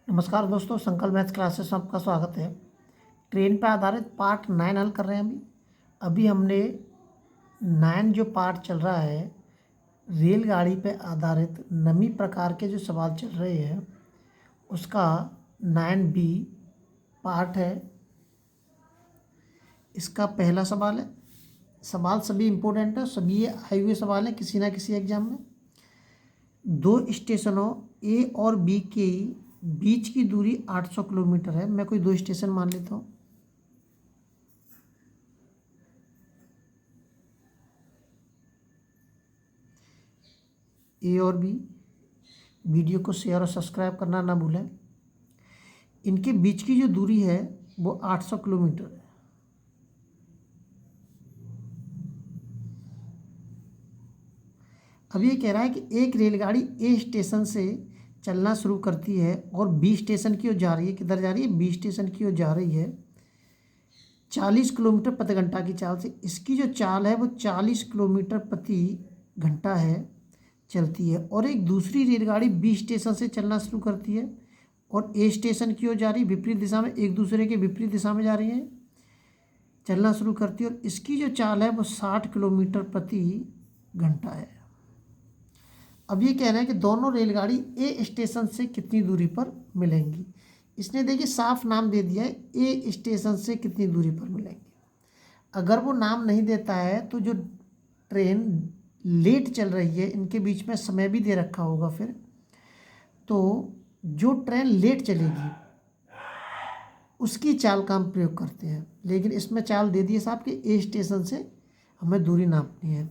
नमस्कार दोस्तों, संकल्प मैथ्स क्लासेस में आपका स्वागत है। ट्रेन पर आधारित पार्ट 9 हल कर रहे हैं। अभी हमने 9 जो पार्ट चल रहा है, रेलगाड़ी पे आधारित नमी प्रकार के जो सवाल चल रहे हैं उसका 9B पार्ट है। इसका पहला सवाल है। सवाल सभी इम्पोर्टेंट है, सभी ये आए हुए सवाल हैं किसी ना किसी एग्जाम में। दो स्टेशनों ए और बी के बीच की दूरी 800 किलोमीटर है। मैं कोई दो स्टेशन मान लेता हूँ। ए और बी। वीडियो को शेयर और सब्सक्राइब करना ना भूलें। इनके बीच की जो दूरी है वो 800 किलोमीटर है। अब ये कह रहा है कि एक रेलगाड़ी ए स्टेशन से चलना शुरू करती है और बी स्टेशन की ओर जा रही है। किधर जा रही है? बी स्टेशन की ओर जा रही है 40 किलोमीटर प्रति घंटा की चाल से। इसकी जो चाल है वो 40 किलोमीटर प्रति घंटा है, चलती है। और एक दूसरी रेलगाड़ी बी स्टेशन से चलना शुरू करती है और ए स्टेशन की ओर जा रही है, विपरीत दिशा में, एक दूसरे के विपरीत दिशा में जा रही है, चलना शुरू करती है। और इसकी जो चाल है वो 60 किलोमीटर प्रति घंटा है। अब ये कह रहे हैं कि दोनों रेलगाड़ी ए स्टेशन से कितनी दूरी पर मिलेंगी। इसने देखिए साफ नाम दे दिया है, ए स्टेशन से कितनी दूरी पर मिलेंगी। अगर वो नाम नहीं देता है तो जो ट्रेन लेट चल रही है, इनके बीच में समय भी दे रखा होगा फिर, तो जो ट्रेन लेट चलेगी उसकी चाल का हम प्रयोग करते हैं। लेकिन इसमें चाल दे दी है साहब कि ए स्टेशन से हमें दूरी नापनी है।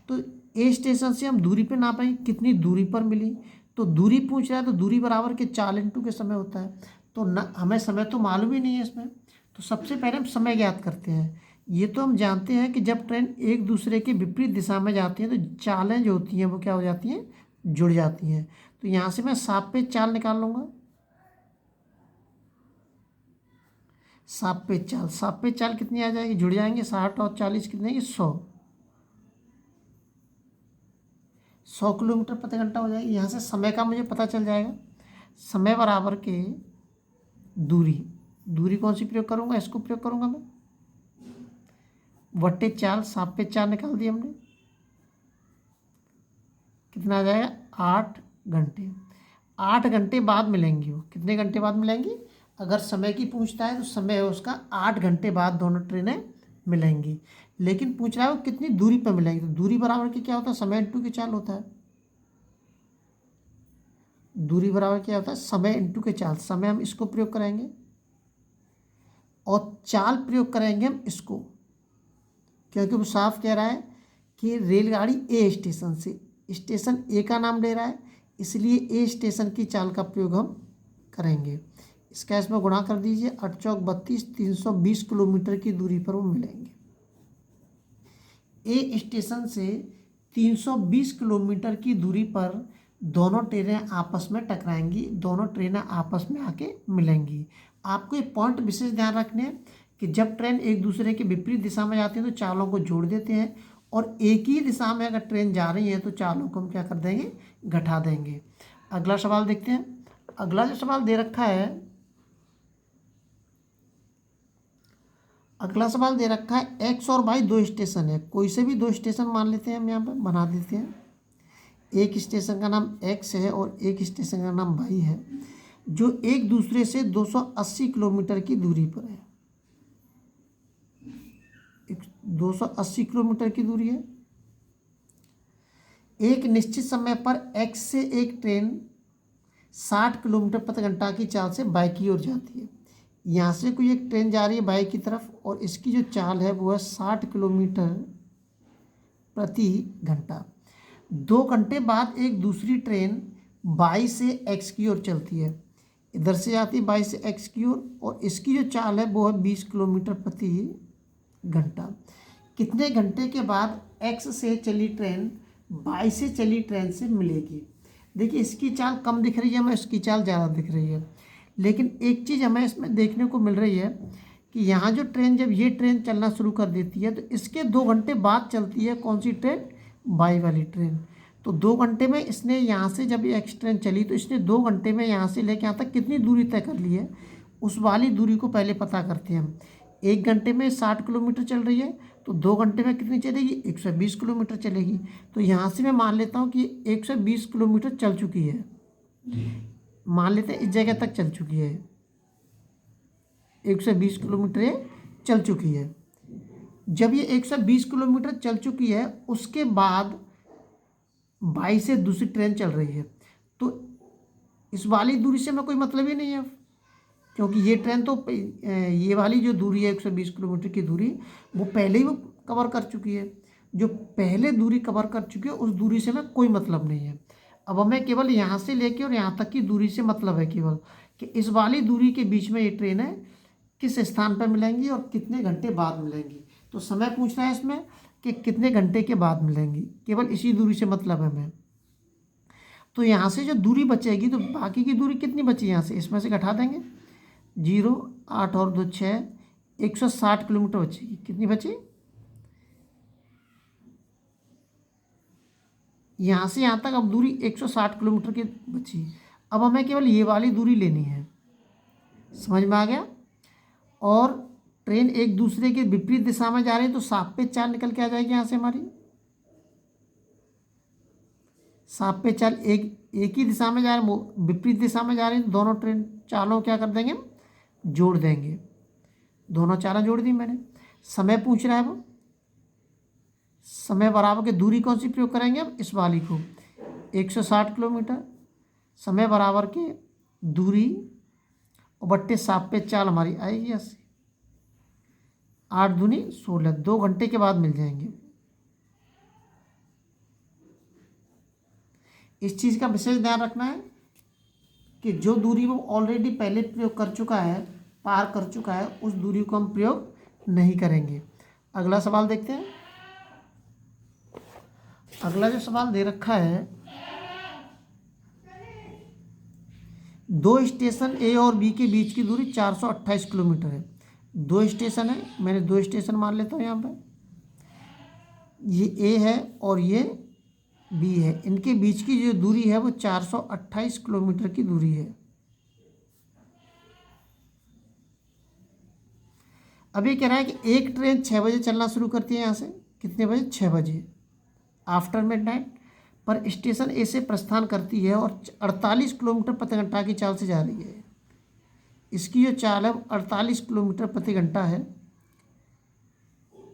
तो ए स्टेशन से हम दूरी पे नापेंगे कितनी दूरी पर मिली। तो दूरी पूछ रहा है तो दूरी बराबर के 4 इंटू के समय होता है। तो न हमें समय तो मालूम ही नहीं है इसमें। तो सबसे पहले हम समय ज्ञात करते हैं। ये तो हम जानते हैं कि जब ट्रेन एक दूसरे के विपरीत दिशा में जाती हैं तो चालें जो होती हैं वो क्या हो जाती हैं? जुड़ जाती हैं। तो यहाँ से मैं सापेक्ष चाल निकाल लूँगा। सापेक्ष चाल कितनी आ जाएगी? जुड़ जाएंगे 60 और 40 कितने की 100 किलोमीटर प्रति घंटा हो जाएगी। यहाँ से समय का मुझे पता चल जाएगा। समय बराबर के दूरी कौन सी प्रयोग करूँगा? इसको प्रयोग करूँगा मैं, वट्टे चाल। सापेक्ष चाल निकाल दी हमने, कितना आ जाएगा? 8 घंटे। 8 घंटे बाद मिलेंगी वो। कितने घंटे बाद मिलेंगी? अगर समय की पूछता है तो समय है उसका 8 घंटे बाद दोनों ट्रेनें मिलेंगी। लेकिन पूछ रहा है वो कितनी दूरी पर मिलेंगी। तो दूरी बराबर की क्या होता है? समय इंटू की चाल होता है। दूरी बराबर क्या होता है? समय इंटू के चाल। समय हम इसको प्रयोग करेंगे और चाल प्रयोग करेंगे हम इसको, क्योंकि वो साफ कह रहा है कि रेलगाड़ी ए स्टेशन से, स्टेशन ए का नाम ले रहा है, इसलिए ए स्टेशन की चाल का प्रयोग हम करेंगे। इसका इसमें गुणा कर दीजिए, 8 चौक 32, 320 किलोमीटर की दूरी पर वो मिलेंगे। ए स्टेशन से 320 किलोमीटर की दूरी पर दोनों ट्रेनें आपस में टकराएंगी, दोनों ट्रेनें आपस में आके मिलेंगी। आपको एक पॉइंट विशेष ध्यान रखने हैं कि जब ट्रेन एक दूसरे के विपरीत दिशा में जाती है तो चालों को जोड़ देते हैं, और एक ही दिशा में अगर ट्रेन जा रही है तो चालों को हम क्या कर देंगे? घटा देंगे। अगला सवाल देखते हैं। अगला जो सवाल दे रखा है, अगला सवाल दे रखा है एक्स और वाई दो स्टेशन है। कोई से भी दो स्टेशन मान लेते हैं, हम यहाँ पर बना देते हैं। एक स्टेशन का नाम एक्स है और एक स्टेशन का नाम वाई है, जो एक दूसरे से 280 किलोमीटर की दूरी पर है। 280 किलोमीटर की दूरी है। एक निश्चित समय पर एक्स से एक ट्रेन 60 किलोमीटर प्रति घंटा की चाल से वाई की ओर जाती है। यहाँ से कोई एक ट्रेन जा रही है वाई की तरफ और इसकी जो चाल है वो है 60 किलोमीटर प्रति घंटा। 2 घंटे बाद एक दूसरी ट्रेन वाई से एक्स की ओर चलती है, इधर से जाती है वाई से एक्स की ओर, और इसकी जो चाल है वो है 20 किलोमीटर प्रति घंटा। कितने घंटे के बाद एक्स से चली ट्रेन वाई से चली ट्रेन से मिलेगी? देखिए इसकी चाल कम दिख रही है हमें, इसकी चाल ज़्यादा दिख रही है। लेकिन एक चीज़ हमें इसमें देखने को मिल रही है कि यहाँ जो ट्रेन, जब ये ट्रेन चलना शुरू कर देती है तो इसके 2 घंटे बाद चलती है कौन सी ट्रेन? वाई वाली ट्रेन। तो 2 घंटे में इसने यहाँ से जब ये एक्स ट्रेन चली तो इसने 2 घंटे में यहाँ से लेके यहाँ तक कितनी दूरी तय कर ली है, उस वाली दूरी को पहले पता करते हैं हम। 1 घंटे में 60 किलोमीटर चल रही है, तो 2 घंटे में कितनी चलेगी, 120 किलोमीटर चलेगी। तो यहाँ से मैं मान लेता हूँ कि 120 किलोमीटर चल चुकी है, मान लेते हैं इस जगह तक चल चुकी है, 120 किलोमीटर ये चल चुकी है। जब ये 120 किलोमीटर चल चुकी है, उसके बाद 22 से दूसरी ट्रेन चल रही है, तो इस वाली दूरी से मैं कोई मतलब ही नहीं है, क्योंकि ये ट्रेन तो ये वाली जो दूरी है 120 किलोमीटर की दूरी, वो पहले ही वो कवर कर चुकी है। जो पहले दूरी कवर कर चुकी है उस दूरी से मैं कोई मतलब नहीं है। अब हमें केवल यहाँ से लेके और यहाँ तक की दूरी से मतलब है केवल, कि इस वाली दूरी के बीच में ये ट्रेन है किस स्थान पर मिलेंगी और कितने घंटे बाद मिलेंगी। तो समय पूछ रहा है इसमें कि कितने घंटे के बाद मिलेंगी, केवल इसी दूरी से मतलब है हमें। तो यहाँ से जो दूरी बचेगी, तो बाकी की दूरी कितनी बची यहाँ से, इसमें से घटा देंगे 0, 8 और 2 6, 160 किलोमीटर बचेगी। कितनी बची, यहाँ से यहाँ तक अब दूरी 160 किलोमीटर की बची। अब हमें केवल ये वाली दूरी लेनी है, समझ में आ गया। और ट्रेन एक दूसरे के विपरीत दिशा में जा रही है, तो सापेक्ष चाल निकल के आ जाएगी यहाँ से हमारी। सापेक्ष चाल एक ही दिशा में जा रही है, विपरीत दिशा में जा रही है, तो दोनों ट्रेन चालों क्या कर देंगे, जोड़ देंगे। दोनों चालें जोड़ दी मैंने। समय पूछ रहा है वो, समय बराबर के दूरी कौन सी प्रयोग करेंगे अब, इस वाली को, 160 किलोमीटर। समय बराबर के दूरी और बट्टे सापेक्ष चाल हमारी आएगी 80, 8 दूनी 16, 2 घंटे के बाद मिल जाएंगे। इस चीज़ का विशेष ध्यान रखना है कि जो दूरी वो ऑलरेडी पहले प्रयोग कर चुका है, पार कर चुका है, उस दूरी को हम प्रयोग नहीं करेंगे। अगला सवाल देखते हैं। अगला जो सवाल दे रखा है, 2 स्टेशन ए और बी के बीच की दूरी 428 किलोमीटर है। 2 स्टेशन है, मैंने 2 स्टेशन मान लेता हूँ यहाँ पर, ये ए है और ये बी है। इनके बीच की जो दूरी है वो 428 किलोमीटर की दूरी है। अब ये कह रहा है कि एक ट्रेन 6 बजे चलना शुरू करती है यहाँ से, कितने बजे, 6 बजे आफ्टर मिडनाइट, पर स्टेशन ए से प्रस्थान करती है और 48 किलोमीटर प्रति घंटा की चाल से जा रही है। इसकी जो चाल है 48 किलोमीटर प्रति घंटा है।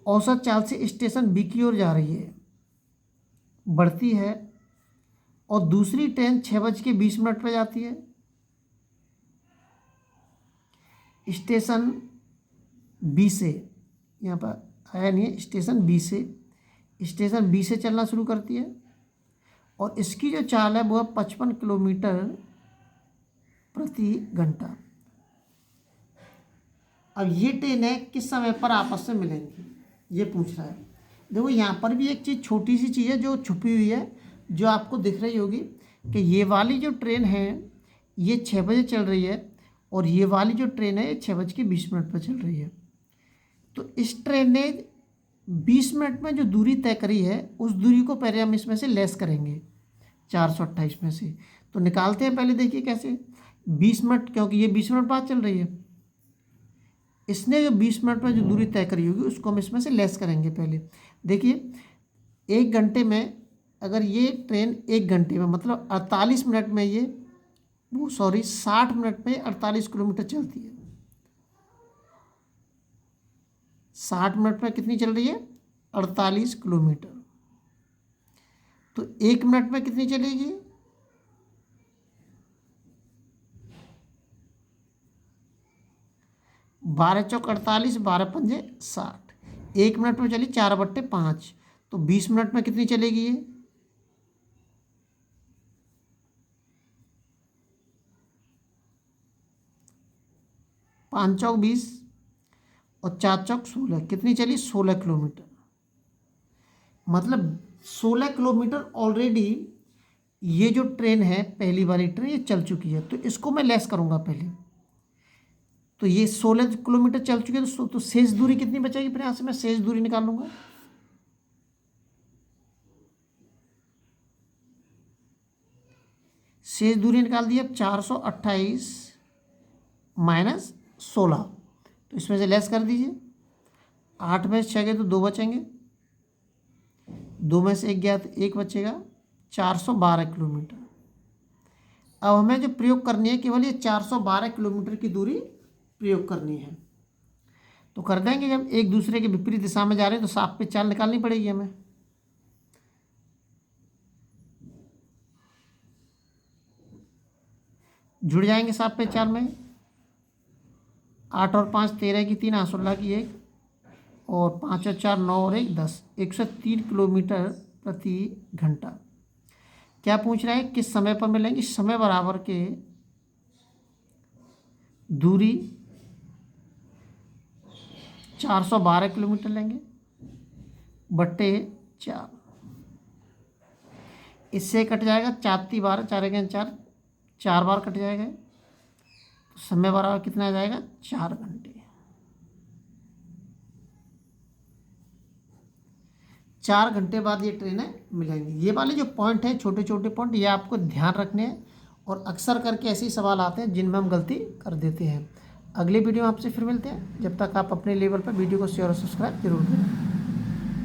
औसत चाल से स्टेशन बी की ओर जा रही है, बढ़ती है, और दूसरी ट्रेन 6:20 पर जाती है। स्टेशन बी से, यहाँ पर आया नहीं है, स्टेशन बी से चलना शुरू करती है, और इसकी जो चाल है वो है 55 किलोमीटर प्रति घंटा। अब ये ट्रेनें किस समय पर आपस में मिलेंगी, ये पूछ रहा है। देखो यहाँ पर भी एक चीज़, छोटी सी चीज़ है जो छुपी हुई है, जो आपको दिख रही होगी कि ये वाली जो ट्रेन है ये 6 बजे चल रही है, और ये वाली जो ट्रेन है ये 6:20 पर चल रही है। तो इस ट्रेन ने 20 मिनट में जो दूरी तय करी है, उस दूरी को पहले हम इसमें से लेस करेंगे 428 में से। तो निकालते हैं पहले, देखिए कैसे। 20 मिनट, क्योंकि ये 20 मिनट बाद चल रही है, इसने जो 20 मिनट में जो दूरी तय करी होगी उसको हम इसमें से लेस करेंगे पहले। देखिए 1 घंटे में, अगर ये ट्रेन 1 घंटे में मतलब 48 मिनट में ये 60 मिनट में 48 किलोमीटर चलती है। 60 मिनट में कितनी चल रही है, 48 किलोमीटर। तो 1 मिनट में कितनी चलेगी, 12 चौक 48, 12 पंजे 60। 1 मिनट में चली 4/5, तो 20 मिनट में कितनी चलेगी ये, 5 चौक 20 और 4 चौक 16, कितनी चली, 16 किलोमीटर। मतलब 16 किलोमीटर ऑलरेडी ये जो ट्रेन है, पहली वाली ट्रेन, ये चल चुकी है। तो इसको मैं लेस करूँगा पहले। तो ये 16 किलोमीटर चल चुके हैं, तो शेष दूरी कितनी बचेगी, फिर यहाँ से मैं शेष दूरी निकाल लूँगा। शेष दूरी निकाल दी अब 428 माइनस 16, तो इसमें से लेस कर दीजिए। 8 में से 6 गए तो 2 बचेंगे, 2 में से 1 गया तो 1 बचेगा। 412 किलोमीटर। अब हमें जो प्रयोग करनी है केवल ये 412 किलोमीटर की दूरी प्रयोग करनी है। तो कर देंगे, जब एक दूसरे के विपरीत दिशा में जा रहे हैं तो साफ पे चाल निकालनी पड़ेगी हमें। जुड़ जाएंगे साफ पे चाल में। 8 और 5 13 की 3, 16 की 1, और 5 और 4 9 और 1 10, 103 किलोमीटर प्रति घंटा। क्या पूछ रहा है, किस समय पर मिलेंगे? समय बराबर के दूरी 412 किलोमीटर लेंगे बट्टे 4, इससे कट जाएगा 4 × 12, 4 × 4, 4 बार कट जाएगा, तो समय बराबर कितना आ जाएगा? 4 घंटे। 4 घंटे बाद ये ट्रेनें मिलेंगी। ये वाले जो पॉइंट हैं, छोटे छोटे पॉइंट, ये आपको ध्यान रखने हैं, और अक्सर करके ऐसे ही सवाल आते हैं जिनमें हम गलती कर देते हैं। अगले वीडियो में आपसे फिर मिलते हैं। जब तक आप अपने लेवल पर वीडियो को शेयर और सब्सक्राइब जरूर करें।